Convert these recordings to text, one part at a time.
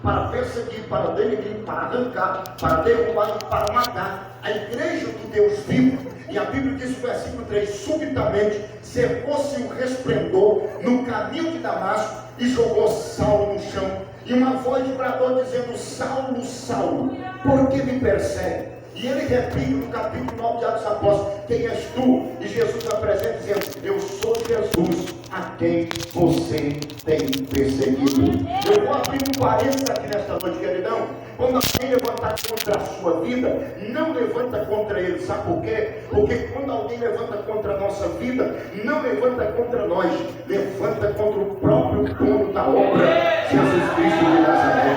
para perseguir, para denegrir, para arrancar, para derrubar e para matar a igreja do Deus vivo. E a Bíblia diz no versículo 3: subitamente cercou-se um resplendor no caminho de Damasco e jogou Saulo no chão. E uma voz bradou dizendo: Saulo, Saulo, por que me persegue? E ele repite no capítulo 9 de Atos dos Apóstolos: quem és tu? E Jesus apresenta dizendo: eu sou Jesus a quem você tem perseguido. Eu vou abrir um parênteses aqui nesta noite, queridão. Quando alguém levantar contra a sua vida, não levanta contra ele. Sabe por quê? Porque quando alguém levanta contra a nossa vida, não levanta contra nós, levanta contra o próprio dono da obra, Jesus Cristo de Nazaré.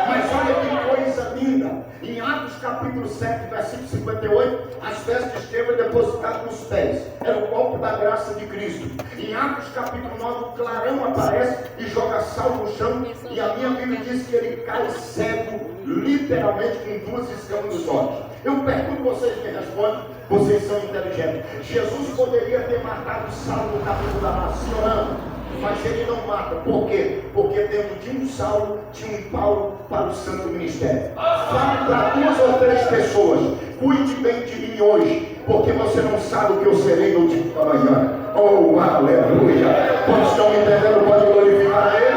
Mas olha que coisa linda. Em Atos capítulo 7, versículo 58, as vestes de Estevão depositadas nos pés. Era o corpo da graça de Cristo. Em Atos capítulo 9, o clarão aparece e joga Saulo no chão. E a minha Bíblia diz que ele cai cego, literalmente com 2 escamas nos olhos. Eu pergunto, vocês me respondem, vocês são inteligentes. Jesus poderia ter matado Saulo no capítulo da raça, sim ou não? Mas ele não mata. Por quê? Porque dentro de um Saulo tinha um Paulo para o santo ministério. Fale para 2 ou 3 pessoas: cuide bem de mim hoje, porque você não sabe o que eu serei no dia da manhã. Oh, aleluia! Quando estão me entendendo, pode glorificar a ele.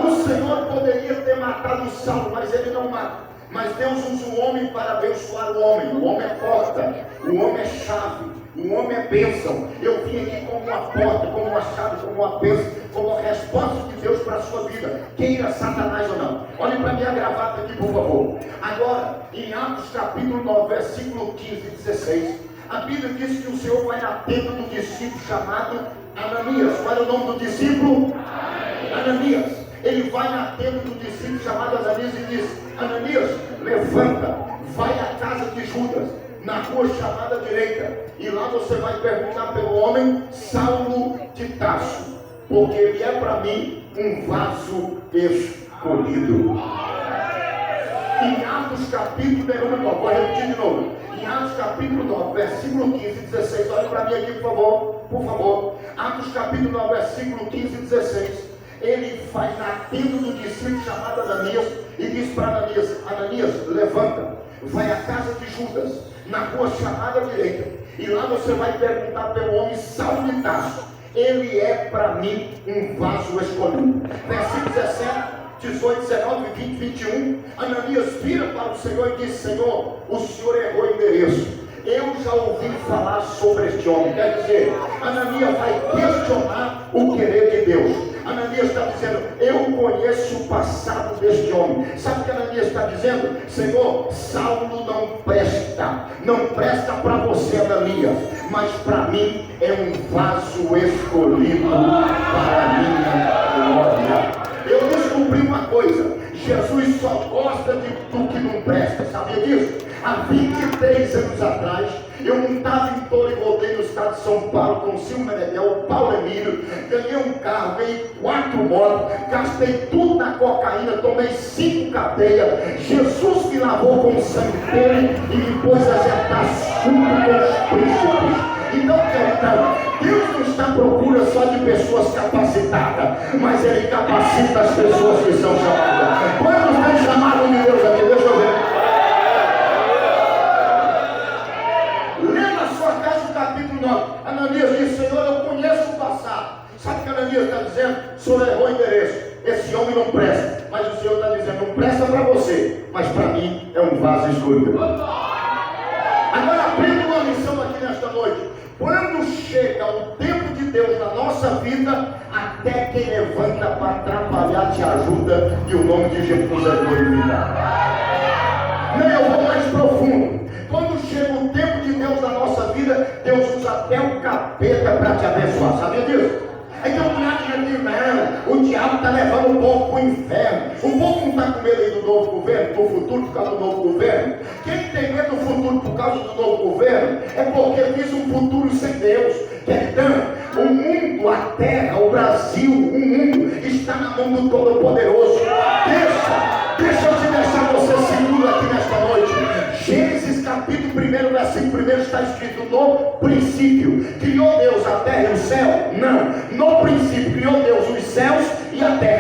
O Senhor poderia ter matado o Saulo, mas ele não mata. Mas Deus usa o homem para abençoar o homem. O homem é porta, o homem é chave, o homem é bênção. Eu vim aqui como uma porta, como uma chave, como uma bênção, como a resposta de Deus para a sua vida, queira Satanás ou não. Olhem para minha gravata aqui, por favor. Agora, em Atos capítulo 9, versículo 15 e 16, a Bíblia diz que o Senhor vai na tenda do discípulo chamado Ananias. Qual era o nome do discípulo? Ananias. Ele vai na tenda do discípulo chamado Ananias e diz: Ananias, levanta, vai à casa de Judas, na rua chamada direita, e lá você vai perguntar pelo homem Saulo de Tarso, porque ele é para mim um vaso escolhido. Em Atos capítulo 9, vou repetir de novo. Em Atos capítulo 9, versículo 15 e 16, olha para mim aqui, por favor, por favor. Atos capítulo 9, versículo 15 e 16. Ele vai na tenda do discípulo chamado Ananias e diz para Ananias: Ananias, levanta, vai à casa de Judas, na rua chamada direita, e lá você vai perguntar pelo homem Saulo de Tarso. Ele é para mim um vaso escolhido. Versículo 17, 18, 19, 20, 21. Ananias vira para o Senhor e diz: Senhor, o Senhor errou o endereço. Eu já ouvi falar sobre este homem. Quer dizer, Ananias vai questionar o querer de Deus. Ananias está dizendo: eu conheço o passado deste homem. Sabe o que Ananias está dizendo? Senhor, Saulo não presta. Não presta para você, Ananias, mas para mim é um vaso escolhido para a minha glória. Eu descobri uma coisa: Jesus só gosta do que não presta. Sabia disso? Há 23 anos atrás, eu não estava em Touro e voltei no estado de São Paulo com o Silvio Menedel, o Paulo Emílio. Ganhei um carro, ganhei 4 motos, gastei tudo na cocaína, tomei 5 cadeias. Jesus me lavou com o sangue dele e me pôs a sentar junto com os príncipes. Então, querido, Deus não está à procura só de pessoas capacitadas, mas Ele capacita as pessoas que são chamadas. Quantos têm chamado de Deus aqui? Deixa eu ver. Capítulo 9, Ananias diz: Senhor, eu conheço o passado. Sabe o que Ananias está dizendo? O Senhor errou o endereço. Esse homem não presta. Mas o Senhor está dizendo: não presta para você, mas para mim é um vaso escolhido. Agora aprenda uma lição aqui nesta noite. Quando chega o tempo de Deus na nossa vida, até quem levanta para atrapalhar te ajuda, e o nome de Jesus é glorificado. Não, eu vou mais profundo. Quando chega o tempo de Deus na nossa vida, Deus usa até o capeta para te abençoar. Sabia disso? Aí tem um cara que já diz: não, o diabo está levando o povo para o inferno. O povo não está com medo aí do novo governo, do futuro por causa do novo governo. Quem tem medo do futuro por causa do novo governo é porque diz um futuro sem Deus. Então, o mundo, a terra, o Brasil, o mundo está na mão do Todo-Poderoso. Deixa eu te deixar você seguro aqui nesta noite. Gênesis capítulo 1, versículo 1 está escrito: no princípio criou Deus a terra e o céu? Não. No princípio criou Deus os céus e a terra.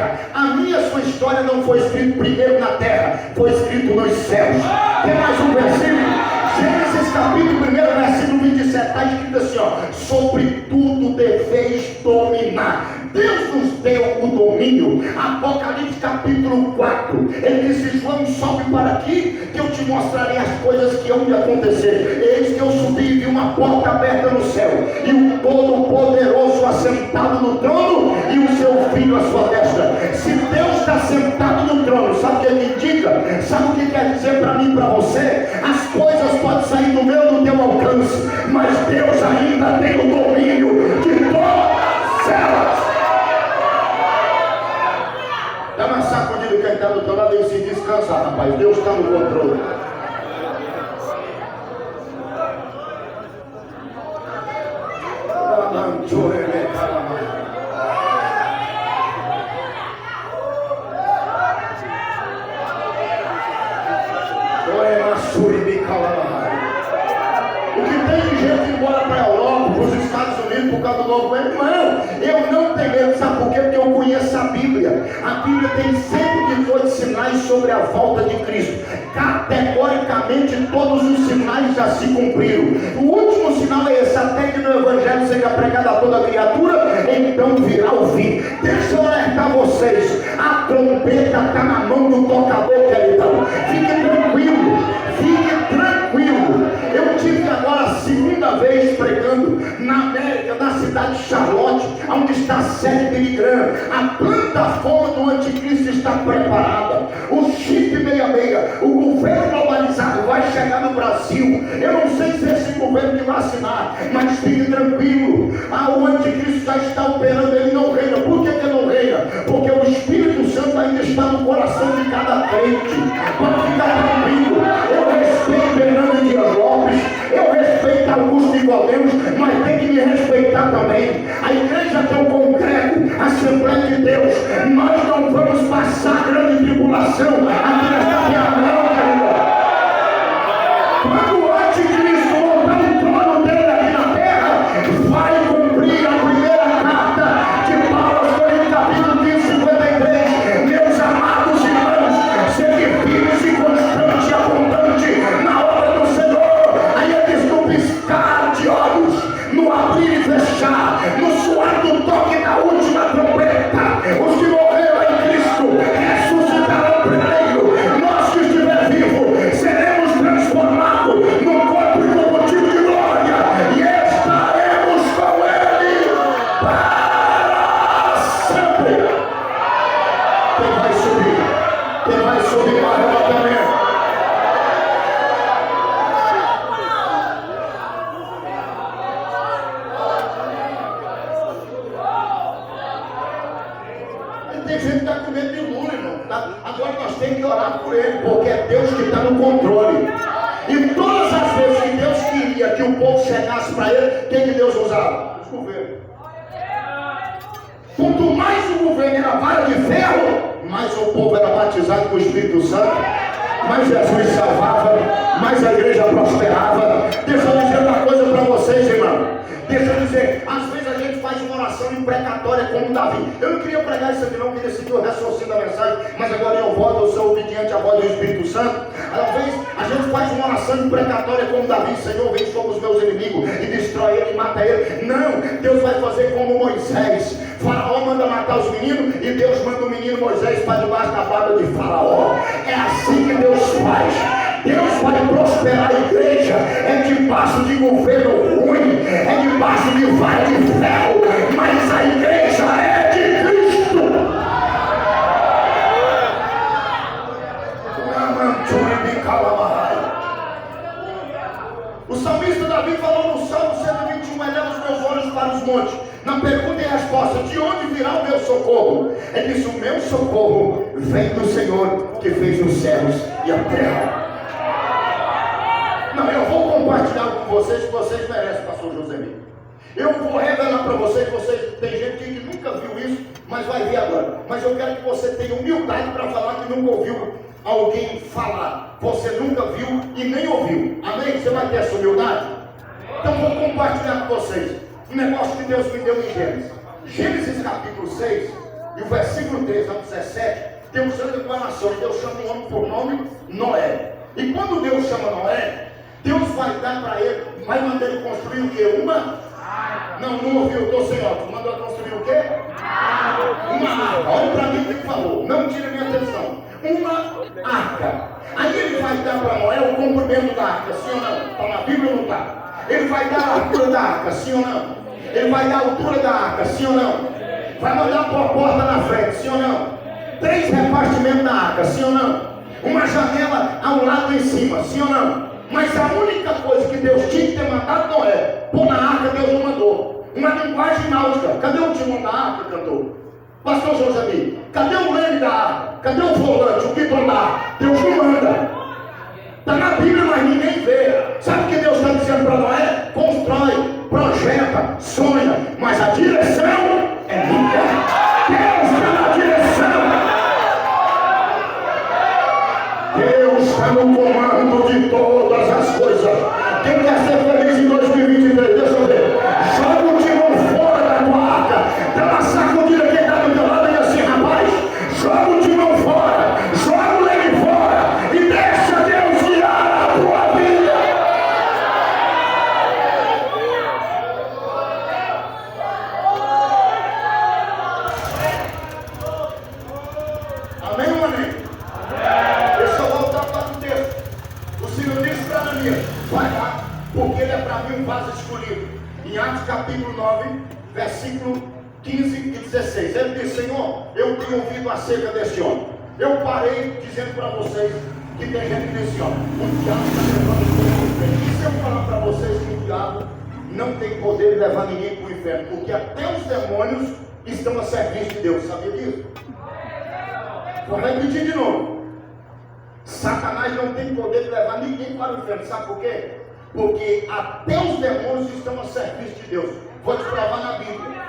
história não foi escrita primeiro na terra, foi escrito nos céus. Tem mais um versículo? Gênesis capítulo 1, versículo 27, está escrito assim, ó: sobre tudo deveis dominar. Deus nos deu o domínio. Apocalipse capítulo 4, ele disse: João, sobe para aqui, que eu te mostrarei as coisas que hão de acontecer. Eis que eu subi e vi uma porta aberta no céu, e o Todo-Poderoso assentado no trono, e o seu Filho à sua destra. Se Deus está sentado no trono, sabe o que ele indica? Sabe o que quer dizer para mim e para você? As coisas podem sair do meu, do teu alcance, mas Deus ainda tem o domínio de todas elas. Dá uma sacudida quem está do teu lado e se descansa, rapaz. Deus está no controle. O que tem de gente ir embora para a Europa, para os Estados Unidos, por causa do novo irmão, eu não tenho medo. Sabe por quê? Porque eu conheço a Bíblia. A Bíblia tem 118 sinais sobre a volta de Cristo. Categoricamente todos os sinais já se cumpriram. O último sinal é esse: até que no Evangelho seja pregado a toda criatura, então virá o fim. Deixa eu alertar vocês: a trombeta está na mão do tocador, queridão. Fique tranquilo, fique tranquilo. Eu tive agora a segunda vez pregando na América, na cidade de Charlotte, onde está a sede de Billy Graham. A plataforma do anticristo está preparada. O chip 66, o governo globalizado vai chegar no Brasil. Eu não sei se esse governo que vacinar, mas fique tranquilo. O anticristo já está operando, ele não reina. Por que ele não reina? Porque o Espírito Santo ainda está no coração de cada crente. Pode ficar tranquilo. Eu respeito Fernando Dias Lopes, eu respeito Augusto Nicodemus, mas tem que me respeitar também. A igreja que eu congrego, a Assembleia de Deus, nós não vamos passar grande tribulação aqui nesta terra, não, querida. Quando o anticristo voltar no trono dele aqui na terra, vai cumprir a primeira carta de Paulo aos Coríntios, capítulo 15, 53. Meus amados irmãos, sede firmes e constantes e abundantes na obra do Senhor. Aí ele diz: no piscar de olhos, no abrir e fechar, no suar do toque da última trombeta, os que morreram em Cristo ressuscitarão primeiro. Nós que estiver vivos seremos transformados num corpo incorruptível de glória e estaremos com Ele para sempre. Quem vai subir? Quem vai subir no arrebatamento? Tem gente que está com medo de Lula, irmão. Agora nós temos que orar por ele, porque é Deus que está no controle. E todas as vezes que Deus queria que o povo chegasse para ele, quem que Deus usava? Os governos. Quanto mais o governo era vara de ferro, mais o povo era batizado com o Espírito Santo, mais Jesus salvava, mais a igreja prosperava. Deixa eu dizer uma coisa para vocês, irmão. Deixa eu dizer, às vezes a gente faz uma oração imprecatória como Davi. Eu não queria pregar isso aqui, não queria seguir o raciocínio da mensagem, mas agora eu volto, eu sou obediente à voz do Espírito Santo. Às vezes a gente faz uma oração imprecatória como Davi: Senhor, vem sobre os meus inimigos e destrói ele e mata ele. Não, Deus vai fazer como Moisés. Faraó manda matar os meninos e Deus manda o menino Moisés para debaixo da barba de Faraó. É assim que Deus faz. Deus vai prosperar a igreja é debaixo de governo ruim, é debaixo de vara de ferro, mas a igreja é de Cristo. O salmista Davi falou no Salmo 121: eleva os meus olhos para os montes. Na pergunta e resposta: de onde virá o meu socorro? Ele disse: o meu socorro vem do Senhor que fez os céus e a terra. Não, eu vou compartilhar com vocês que vocês merecem, pastor Josemir. Eu vou revelar para vocês, tem gente que nunca viu isso, mas vai ver agora. Mas eu quero que você tenha humildade para falar que nunca ouviu alguém falar. Você nunca viu e nem ouviu. Amém? Você vai ter essa humildade? Então vou compartilhar com vocês um negócio que Deus me deu em Gênesis. Gênesis capítulo 6, e o versículo 3 ao 17, Deus chama declarações. Deus chama o homem por nome Noé. E quando Deus chama Noé, Deus vai dar para ele, vai mandar ele construir o quê? Uma? Não ouviu, estou sem óculos. Mandou construir o quê? Uma arca. Olha para mim o que falou. Não tira minha atenção. Uma arca. Aí ele vai dar para Noé o comprimento da arca, sim ou não? Está na Bíblia ou não está? Ele vai dar a altura da arca, sim ou não? Ele vai dar a altura da arca, sim ou não? Vai mandar uma porta na frente, sim ou não? 3 repartimentos da arca, sim ou não? Uma janela ao lado em cima, sim ou não? Mas a única coisa que Deus tinha que ter mandado Noé pôr na arca, Deus não mandou. Uma linguagem náutica. Cadê o timão da arca, cantor? Pastor José, cadê o leme da arca? Cadê o volante, o guidão da arca? Deus não manda. Está na Bíblia, mas ninguém vê. Sabe o que Deus está dizendo para Noé? Constrói, projeta, sonha, mas a direção é minha. Deus está na direção. Deus está no comando de todas as coisas. Quem quer ser feliz em 2023? Deixa eu ver. Joga o timão fora da tua arca. Dá uma sacudida quem está do teu lado e assim, rapaz, joga o timão fora, joga o leme fora e deixa Deus guiar a tua vida. Amém ou amém? Deixa eu voltar para o texto. O Senhor disse para Ananias: vai lá, porque ele é para mim um vaso escolhido. Em Atos capítulo 9, versículo 15 e 16. Ele disse: Senhor, eu tenho ouvido acerca deste homem. Eu parei dizendo para vocês que tem gente nesse homem. O diabo está levando o inferno. E se eu falar para vocês que o diabo não tem poder de levar ninguém para o inferno? Porque até os demônios estão a serviço de Deus. Sabia disso? Vou repetir de novo. Satanás não tem poder de levar ninguém para o inferno. Sabe por quê? Porque até os demônios estão a serviço de Deus. Vou te provar na Bíblia.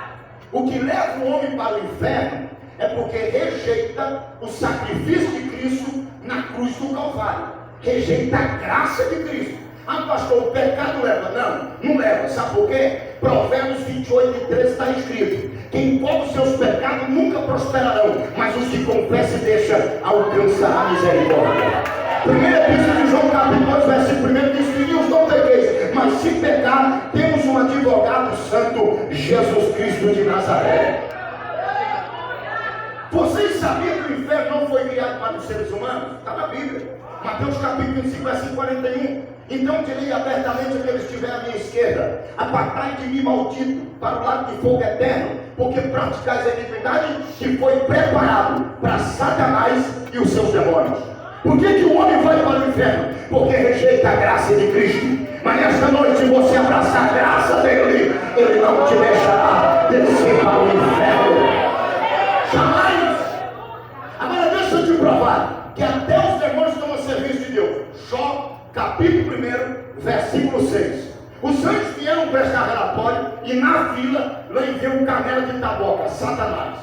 O que leva o homem para o inferno é porque rejeita o sacrifício de Cristo na cruz do Calvário. Rejeita a graça de Cristo. Ah, pastor, o pecado leva? Não leva. Sabe por quê? Provérbios 28 e 13 está escrito: quem encobre os seus pecados nunca prosperarão, mas os que confessam e deixam alcançará a misericórdia. Primeira epístola de João capítulo 2, versículo 1 diz: filhinhos, não pequeis, mas se pecar, temos um advogado santo, Jesus Cristo de Nazaré. Vocês sabiam que o inferno não foi criado para os seres humanos? Está na Bíblia. Mateus capítulo 25, versículo 41. Então direi abertamente a quem estiver à minha esquerda: apartai de mim, maldito, para o lado de fogo eterno, porque praticais a iniquidade que foi preparado para Satanás e os seus demônios. Por que o homem vai para o inferno? Porque rejeita a graça de Cristo. Mas nesta noite você abraçar a graça dele, ele não te deixará descer para o inferno. Jamais. Agora deixa eu te provar que até os demônios estão a serviço de Deus. Jó capítulo 1, versículo 6. Os anjos vieram prestar relatório e na fila lá enviou um camelo de taboca, Satanás.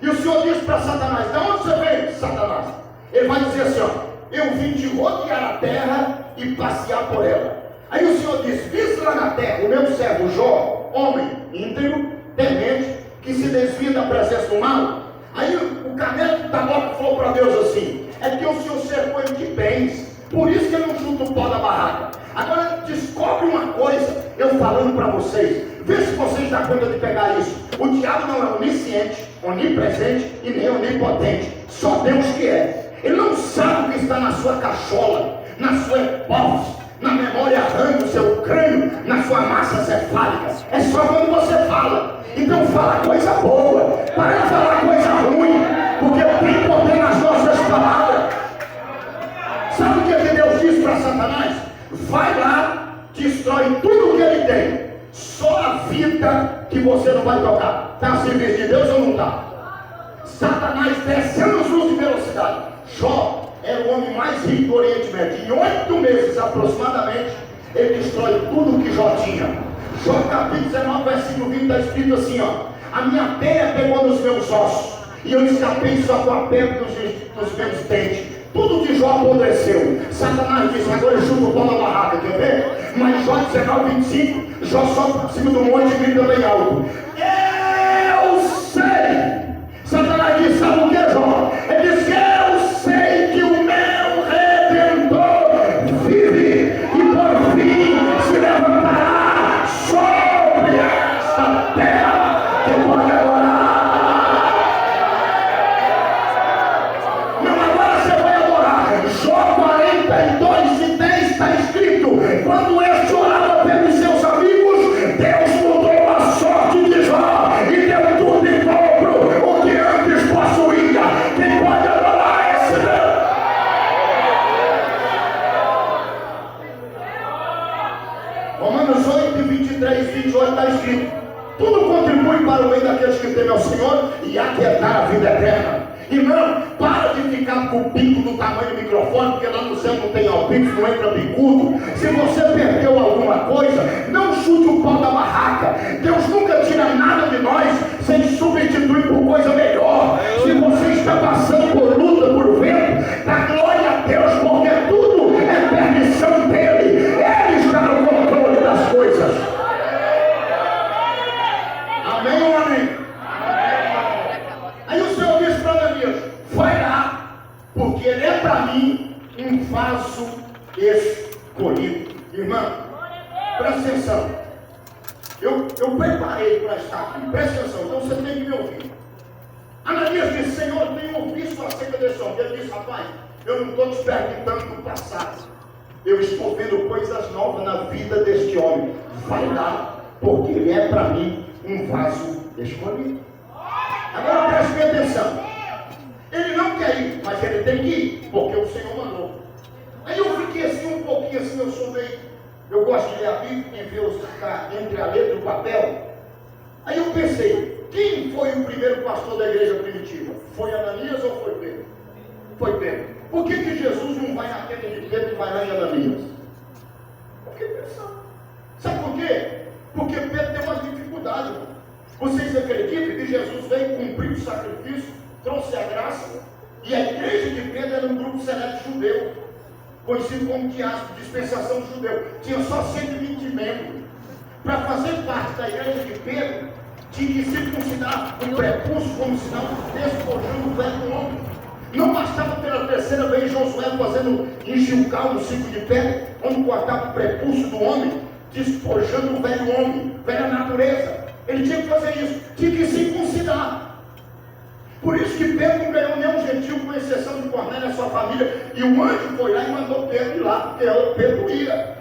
E o Senhor disse para Satanás: de onde você veio, Satanás? Ele vai dizer assim: ó, eu vim de rodear a terra e passear por ela. Aí o Senhor disse: viste lá na terra o meu servo Jó, homem íntegro, temente, que se desvia da presença do mal? Aí o camelo de taboca falou para Deus assim: é que o Senhor cercou ele de bens, por isso que ele não chuta o pó da barraca. Agora descobre uma coisa, eu falando para vocês, vê se vocês dão conta de pegar isso. O diabo não é onisciente, onipresente e nem onipotente, só Deus que é. Ele não sabe o que está na sua cachola, na sua hipófise, na memória RAM do seu crânio, na sua massa cefálica. É só quando você fala. Então fala coisa boa, para de falar coisa ruim, porque tem poder nas nossas palavras. Sabe o que Deus disse para Satanás? Vai lá, destrói tudo o que ele tem, só a vida que você não vai tocar. Está a serviço de Deus ou não está? Satanás descendo os luzes de velocidade. Jó era o homem mais rico do Oriente Médio. Em 8 meses aproximadamente, ele destrói tudo que Jó tinha. Jó capítulo 19, versículo 20 está escrito assim: ó, a minha teia pegou nos meus ossos, e eu escapei só com a pedra dos meus dentes. Tudo de Jó apodreceu. Satanás disse: agora eu chuto o pau na barraca, quer ver? Mas Jó 19, 25, Jó sobe para cima do monte e grita bem alto: eu sei. Satanás disse: sabe o que, Jó? Ele disse: Irmão, para de ficar com o bico do tamanho do microfone, porque lá no céu não tem alpicos, não entra bicudo. Se você perdeu alguma coisa, não chute o pau da barraca. Deus nunca tira nada de nós sem substituir por coisa melhor. Se você está passando por luta, por vento, dá glória a Deus, porque tudo é permissão dele. Ele está no controle das coisas. Amém ou amém? Aí o Senhor disse para Ananias: vai lá, porque ele é para mim um vaso escolhido. Irmão, presta atenção. Eu preparei para estar aqui. Presta atenção, então você tem que me ouvir. Ananias disse: Senhor, eu tenho ouvido acerca desse homem. Ele disse: rapaz, eu não estou te perguntando do passado. Eu estou vendo coisas novas na vida deste homem. Vai lá, porque ele é para mim um vaso escolhido. Agora preste atenção. Ele não quer ir, mas ele tem que ir, porque o Senhor mandou. Aí eu fiquei assim um pouquinho assim, eu sou meio... Eu gosto de ler a Bíblia, quem vê está entre a letra e o papel. Aí eu pensei, quem foi o primeiro pastor da igreja primitiva? Foi Ananias ou foi Pedro? Foi Pedro. Por que Jesus não vai na tenda de Pedro e vai lá em Ananias? Eu fiquei pensando. Sabe por quê? Porque Pedro tem uma dificuldade, irmão. Vocês acreditam que Jesus veio cumprir o sacrifício, trouxe a graça, e a igreja de Pedro era um grupo seleto judeu, conhecido como Diáspora, dispensação judeu. Tinha só 120 membros. Para fazer parte da igreja de Pedro, tinha que circuncidar o prepúcio, como sinal, despojando o velho homem. Não bastava pela terceira vez Josué fazendo enxilcar no ciclo de pedra, onde cortava o prepúcio do homem, despojando o velho homem, velha natureza. Ele tinha que fazer isso, tinha que circuncidar. Por isso que Pedro não ganhou nenhum gentil, com exceção de Cornélio e sua família. E o anjo foi lá e mandou Pedro ir lá, porque Pedro ia.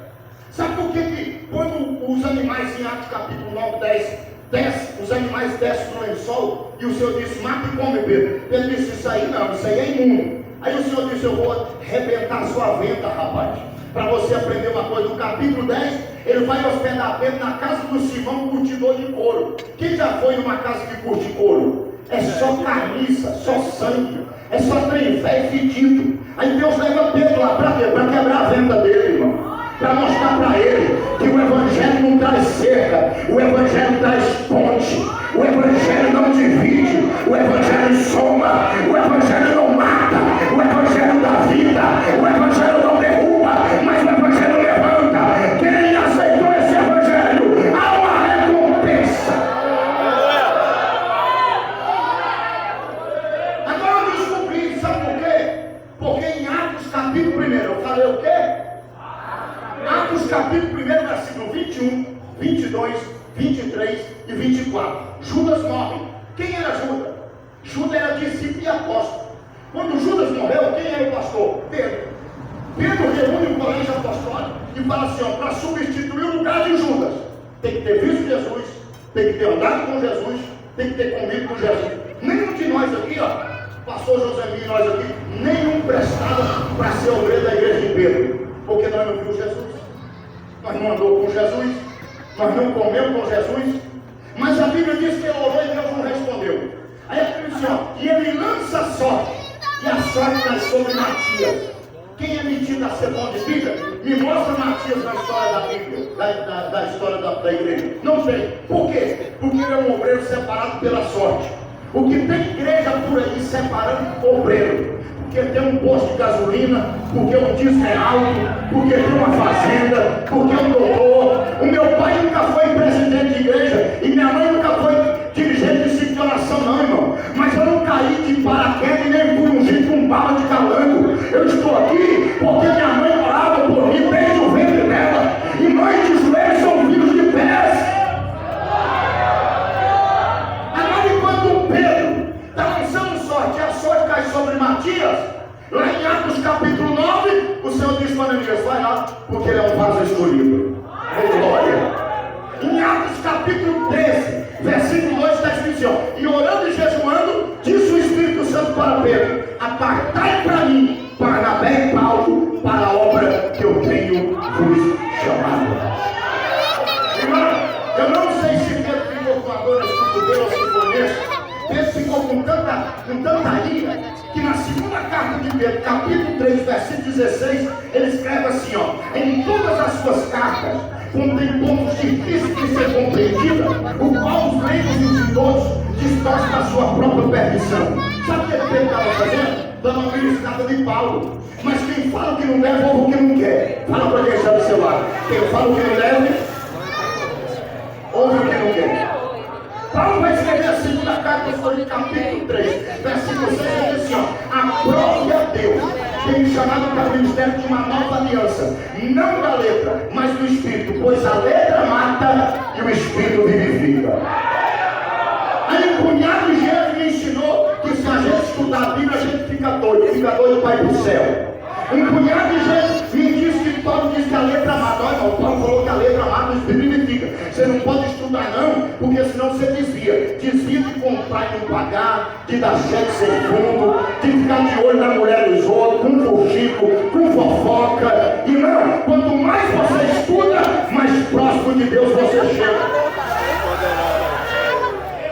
Sabe por que quando os animais em Atos capítulo 9, 10, descem, os animais descem no lençol, e o Senhor disse: mata e come, Pedro. Pedro disse: isso aí não, isso aí é imundo. Aí o Senhor disse: eu vou arrebentar a sua venta, rapaz. Para você aprender uma coisa, no capítulo 10, ele vai hospedar Pedro na casa do Simão, curtidor de couro. Quem já foi numa casa que curte couro? É só carniça, só sangue, é só trem velho fedido. Aí Deus leva Pedro lá para quê? Para quebrar a venda dele, irmão. Para mostrar para ele que o Evangelho não traz cerca, o Evangelho traz ponte, o Evangelho não divide, o Evangelho soma, o Evangelho não mata, o Evangelho dá vida, o Evangelho não derruba, mas o Evangelho levanta. Quem aceitou esse Evangelho, há uma recompensa. Agora eu descobri, sabe por quê? Porque em Atos capítulo 1, eu falei o quê? Atos capítulo 1, versículo 21, 22, 23 e 24. Judas morre. Quem era Judas? Judas era discípulo e apóstolo. Quando Judas morreu, quem era o pastor? Pedro. Pedro reúne o colégio apostólico e fala assim: ó, para substituir o lugar de Judas, tem que ter visto Jesus, tem que ter andado com Jesus, tem que ter comido com Jesus. Nenhum de nós aqui, ó, pastor José e nós aqui, nenhum prestava para ser obreiro da igreja de Pedro, porque nós não vimos Jesus, nós não andou com Jesus, nós não comemos com Jesus. Mas a Bíblia diz que ele orou e Deus não respondeu. Aí a Bíblia diz: ó, e ele lança a sorte, e a sorte cai sobre Matias. Quem é metido a ser bom de Bíblia? Me mostra Matias na história da Bíblia, da história da igreja. Não sei. Por quê? Porque ele é um obreiro separado pela sorte. O que tem igreja por aí separando obreiro? Porque tem um posto de gasolina, porque o disco é alto, porque tem uma fazenda, porque é um doutor. O meu pai nunca foi presidente de igreja e minha mãe nunca foi dirigente de ciclo de oração, não, irmão. Mas eu não caí de paraquedas e nem fui ungido com bala de calango. Eu estou aqui porque minha mãe orava por mim desde o ventre dela. E mães de joelhos são filhos de pés. Agora, enquanto Pedro está lançando sorte, a sorte cai sobre Matias, lá em Atos capítulo 9, o Senhor diz para Ananias: vai lá, porque ele é um vaso escolhido. Oh, glória! Em Atos capítulo 13, versículo 2 está escrito assim, ó, e orando e jejuando, disse o Espírito Santo para Pedro: apartai para mim Barnabé e Paulo para a obra que eu tenho vos chamado. Irmão, eu não sei se Pedro ficou com a dor no cotovelo ou se foi nesse. Pedro ficou com tanta ira ainda que na segunda carta de Pedro, capítulo 3, versículo 16, ele escreve assim, ó: em todas as suas cartas contém pontos difíceis de ser compreendida, o qual os leigos e os idosos distorcem da sua própria perdição. Sabe o que Pedro estava fazendo? Dando uma beliscada de Paulo. Mas quem fala o que não deve, ouve o que não quer. Fala para quem está do seu lado. Quem fala o que não deve, ouve o que não quer. Paulo vai escrever a segunda carta aos Coríntios, capítulo 3, versículo 6, ele diz assim, ó: aprove a Deus, tem me chamado para o ministério de uma nova aliança, não da letra, mas do Espírito, pois a letra mata e o Espírito vivifica. Aí um punhado de gente me ensinou que se a gente estudar a Bíblia, a gente fica doido para ir para o céu. Um punhado de gente me disse que Paulo diz que a letra mata. Olha, irmão, Paulo falou que a letra mata, o Espírito vivifica. Você não pode estudar não, porque senão você desvia. Desvia de comprar e não pagar, de dar cheque sem fundo, de ficar de olho na mulher dos outros, com fuxico, com fofoca. Irmão, quanto mais você estuda, mais próximo de Deus você chega.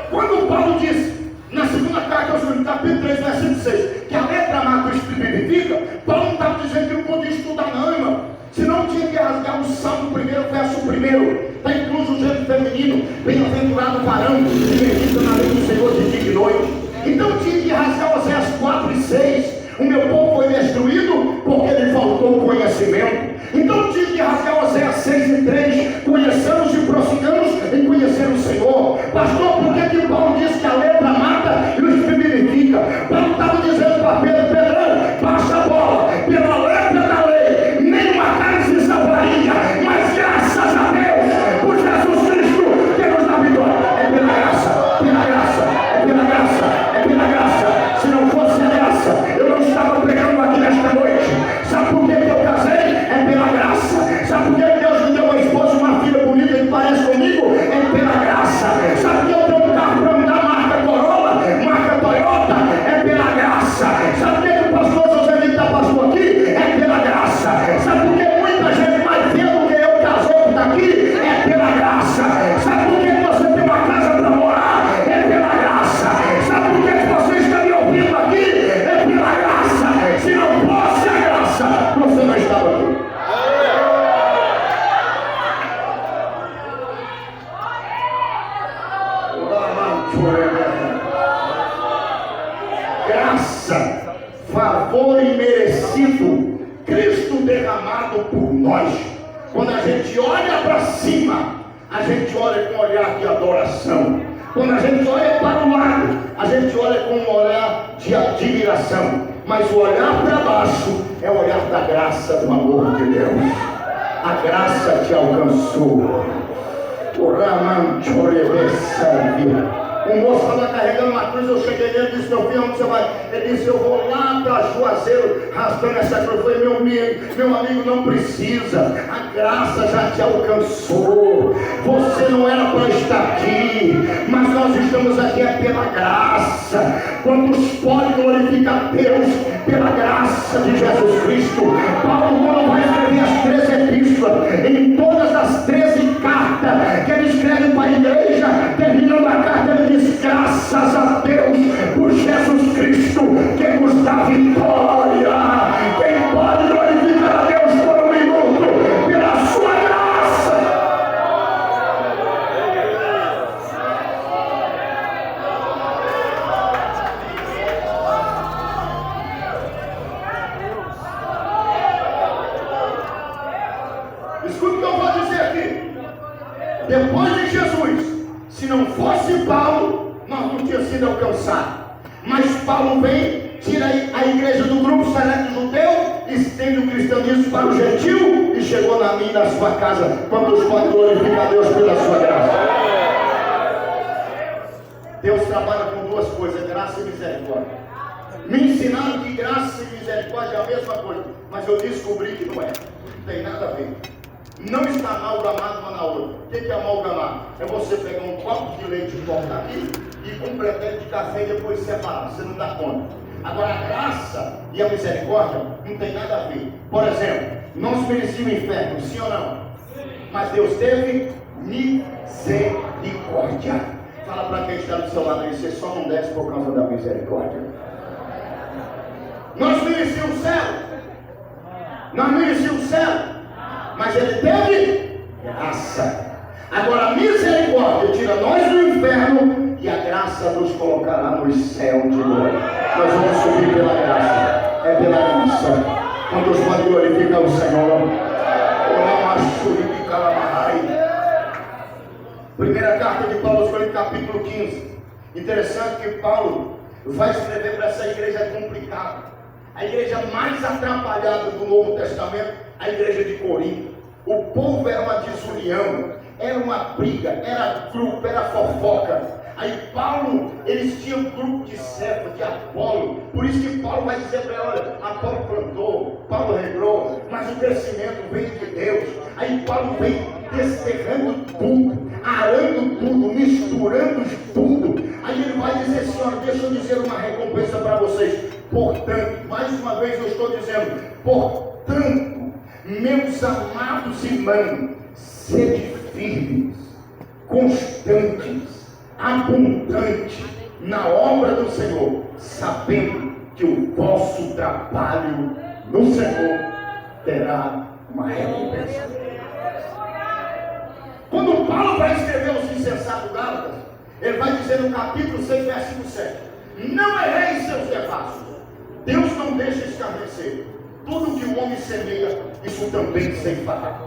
Quando Paulo diz na segunda carta aos Coríntios, capítulo 3, versículo 6, que a letra mata o Espírito vivifica, Paulo não estava dizendo que não podia estudar não, irmão. Senão tinha que rasgar o Salmo primeiro, verso primeiro. Está incluso o gênero feminino, bem-aventurado o varão, que medita na lei do Senhor de dia e noite. Então tinha que rasgar Oséias 4 e 6. O meu povo foi destruído porque lhe faltou conhecimento. Então tinha que rasgar Oséias 6 e 3. Conheçamos e prossigamos em conhecer o Senhor. Pastor, por que Paulo diz que a letra mata e o Espírito vivifica? Paulo estava dizendo para Pedro: Pedrão, baixa a bola, pela letra da lei nenhuma carne se salvaria, mas graças a Deus por Jesus Cristo que nos dá vitória. É pela graça, pela graça, é pela graça, é pela graça. Se não fosse a graça, eu não estava pregando aqui nesta noite. Sabe por que eu casei? É pela graça. Sabe por que Deus me deu uma esposa e uma filha bonita que parece comigo? É pela graça. Sabe por que eu tenho um carro para me dar marca Corolla, marca Toyota? É pela graça. Sabe por que o pastor José Lito está pastor aqui? É pela graça. Sabe por que muita gente mais velha do que eu casou que está aqui? É pela graça. Sabe por que você tem uma casa para morar? É pela graça. Sabe por que você está me ouvindo aqui? É pela graça. Se não fosse a graça, você não estava aqui. Graça, favor imerecido, Cristo derramado por nós. Quando a gente olha para cima, a gente olha com um olhar de adoração. Quando a gente olha para o lado, a gente olha com um olhar de admiração. Mas o olhar para baixo é o olhar da graça, do amor de Deus. A graça te alcançou. O moço estava carregando uma cruz, eu cheguei nele e disse: meu filho, onde você vai? Ele disse: eu vou lá para Juazeiro arrastando essa cruz. Eu falei: meu amigo, não precisa, a graça já te alcançou. Você não era para estar aqui, mas nós estamos aqui é pela graça. Quantos podem glorificar Deus pela graça de Jesus Cristo? Paulo, quando vai escrever as 13 epístolas, em todas as 13 cartas que ele escreve para a igreja, terminando a carta, ele diz: graças a Deus por Jesus Cristo que nos dá vitória. Quem pode glorificar a Deus por um minuto pela sua graça? Escuta o que eu vou dizer aqui. Depois de Jesus, se não fosse Paulo, nós não tínhamos sido alcançados. Mas Paulo vem, tira a igreja do grupo seleto judeu, estende o cristianismo para o gentil e chegou na minha e na sua casa. Quantos podem glorificar Deus pela sua graça? Deus trabalha com duas coisas: graça e misericórdia. Me ensinaram que graça e misericórdia é a mesma coisa, mas eu descobri que não é. Não tem nada a ver. Não está amalgamado uma na outra. O que é amalgamar? É você pegar um copo de leite e colocar aqui e com um pretérito de café e depois separar. Você não dá conta. Agora, a graça e a misericórdia não tem nada a ver. Por exemplo, não se merecia o inferno, sim ou não? Mas Deus teve misericórdia. Fala para quem está do seu lado aí: você só não desce por causa da misericórdia. Não merecia o céu, mas ele teve graça. Agora a misericórdia tira nós do inferno e a graça nos colocará no céu de glória. Nós vamos subir pela graça, é pela graça. Quantos podem glorificar o Senhor? Primeira carta de Paulo aos Coríntios, capítulo 15. Interessante que Paulo vai escrever para essa igreja complicada, a igreja mais atrapalhada do Novo Testamento, a igreja de Corinto. O povo era uma desunião, era uma briga, era grupo, era fofoca. Aí Paulo, eles tinham um grupo de Cefo, de Apolo. Por isso que Paulo vai dizer para ele: olha, Apolo plantou, Paulo regrou, mas o crescimento vem de Deus. Aí Paulo vem desterrando tudo, arando tudo, misturando tudo. Aí ele vai dizer assim: olha, deixa eu dizer uma recompensa para vocês. Portanto, mais uma vez eu estou dizendo, portanto, meus amados irmãos, sede firmes, constantes, abundante na obra do Senhor, sabendo que o vosso trabalho no Senhor terá uma recompensa. Quando Paulo vai escrever os insensatos Gálatas, ele vai dizer no capítulo 6, versículo 7: não errei em seus devassos, Deus não deixa escarnecer, tudo que o homem semeia, isso também ceifará.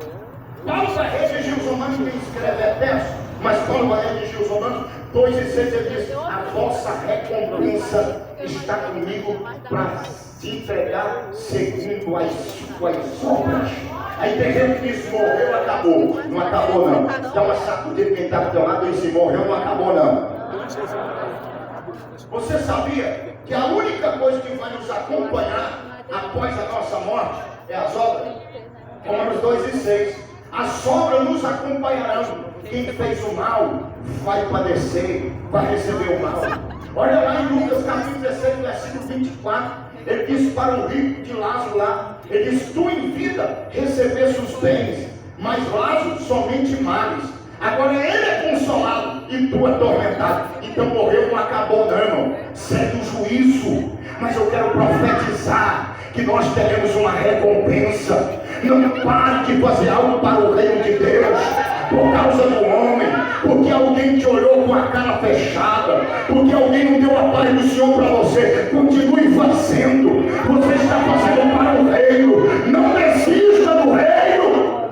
Paulo vai redigir os Romanos, quem escreve é Efésios, mas Paulo vai redigir os Romanos 2 e 6, ele diz: a vossa recompensa está comigo para te entregar segundo as suas obras. Aí tem gente que diz: morreu, acabou. Não acabou não. Dá uma sacudida quem está do teu lado e diz: morreu, não acabou não. Você sabia que a única coisa que vai nos acompanhar após a nossa morte é as obras? Romanos 2 e 6. As obras nos acompanharão. Quem fez o mal vai padecer, vai receber o mal. Olha lá em Lucas capítulo 16, versículo 24. Ele diz para o rico de Lázaro lá: ele diz: tu em vida recebeste os bens, mas Lázaro somente males. Agora ele é consolado e tu atormentado. Então morreu, não acabou não, irmão. Segue o juízo. Mas eu quero profetizar que nós teremos uma recompensa. Não pare de fazer algo para o reino de Deus por causa do homem, porque alguém te olhou com a cara fechada, porque alguém não deu a paz do Senhor para você. Continue fazendo. Você está fazendo para o reino. Não desista do reino.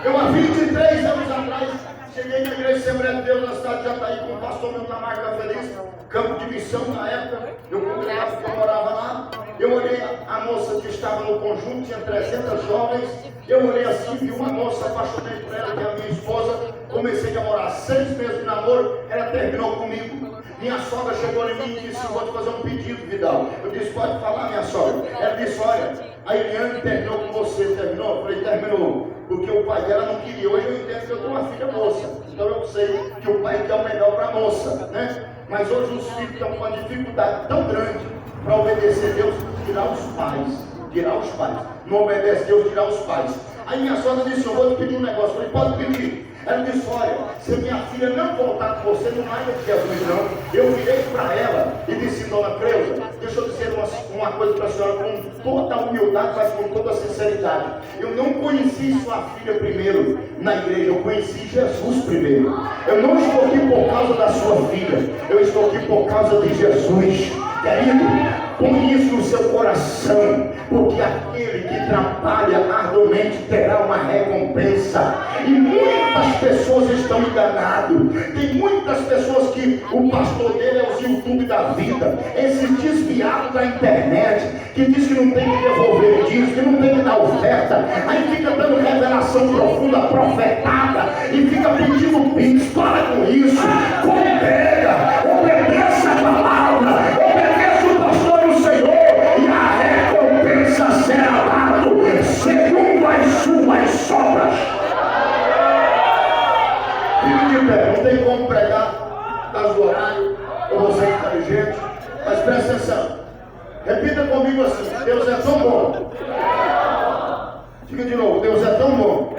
Eu há 23 anos atrás cheguei na igreja Assembleia de Deus na cidade de Jataí com o pastor Milton Marca Feliz, campo de missão na época. Eu congregava porque eu morava lá. Eu olhei a moça que estava no conjunto, tinha 300 jovens. Eu olhei assim, vi uma moça, apaixonei por ela, que é a minha esposa. Comecei a namorar 6 meses de namoro, ela terminou comigo. Minha sogra chegou em mim e disse: vou te fazer um pedido, Vidal. Eu disse: pode falar, minha sogra. Ela disse: olha, a Eliane terminou com você. Terminou? Eu falei: terminou. Porque o pai dela não queria. Hoje eu entendo que eu tenho uma filha moça, então eu sei que o pai quer o melhor para a moça, né? Mas hoje os filhos estão com uma dificuldade tão grande para obedecer Deus, tirar os pais. Não obedece Deus, tirar os pais. Aí minha sogra disse: eu vou te pedir um negócio. Eu falei: pode pedir. Ela disse: olha, se minha filha não voltar com você, não larga de Jesus não. Eu virei para ela e disse: dona Creuza, deixa eu dizer uma coisa para a senhora com toda a humildade, mas com toda a sinceridade. Eu não conheci sua filha primeiro na igreja, eu conheci Jesus primeiro. Eu não estou aqui por causa da sua filha, eu estou aqui por causa de Jesus. Querido, põe isso no seu coração, porque aquele que trabalha arduamente terá uma recompensa. E muitas pessoas estão enganadas. Tem muitas pessoas que o pastor dele é os YouTube da vida, esses desviados da internet, que diz que não tem que devolver dízimo, que não tem que dar oferta, aí fica dando revelação profunda, profetada, e fica pedindo pix. Para com isso, congrega, obedeça a palavra, obedeça o pastor do Senhor, e a recompensa será dada segundo as suas obras. Fique de pé, não tem como pregar por causa do horário, ou você é inteligente, mas presta atenção. Repita comigo assim: Deus é tão bom. Diga de novo: Deus é tão bom.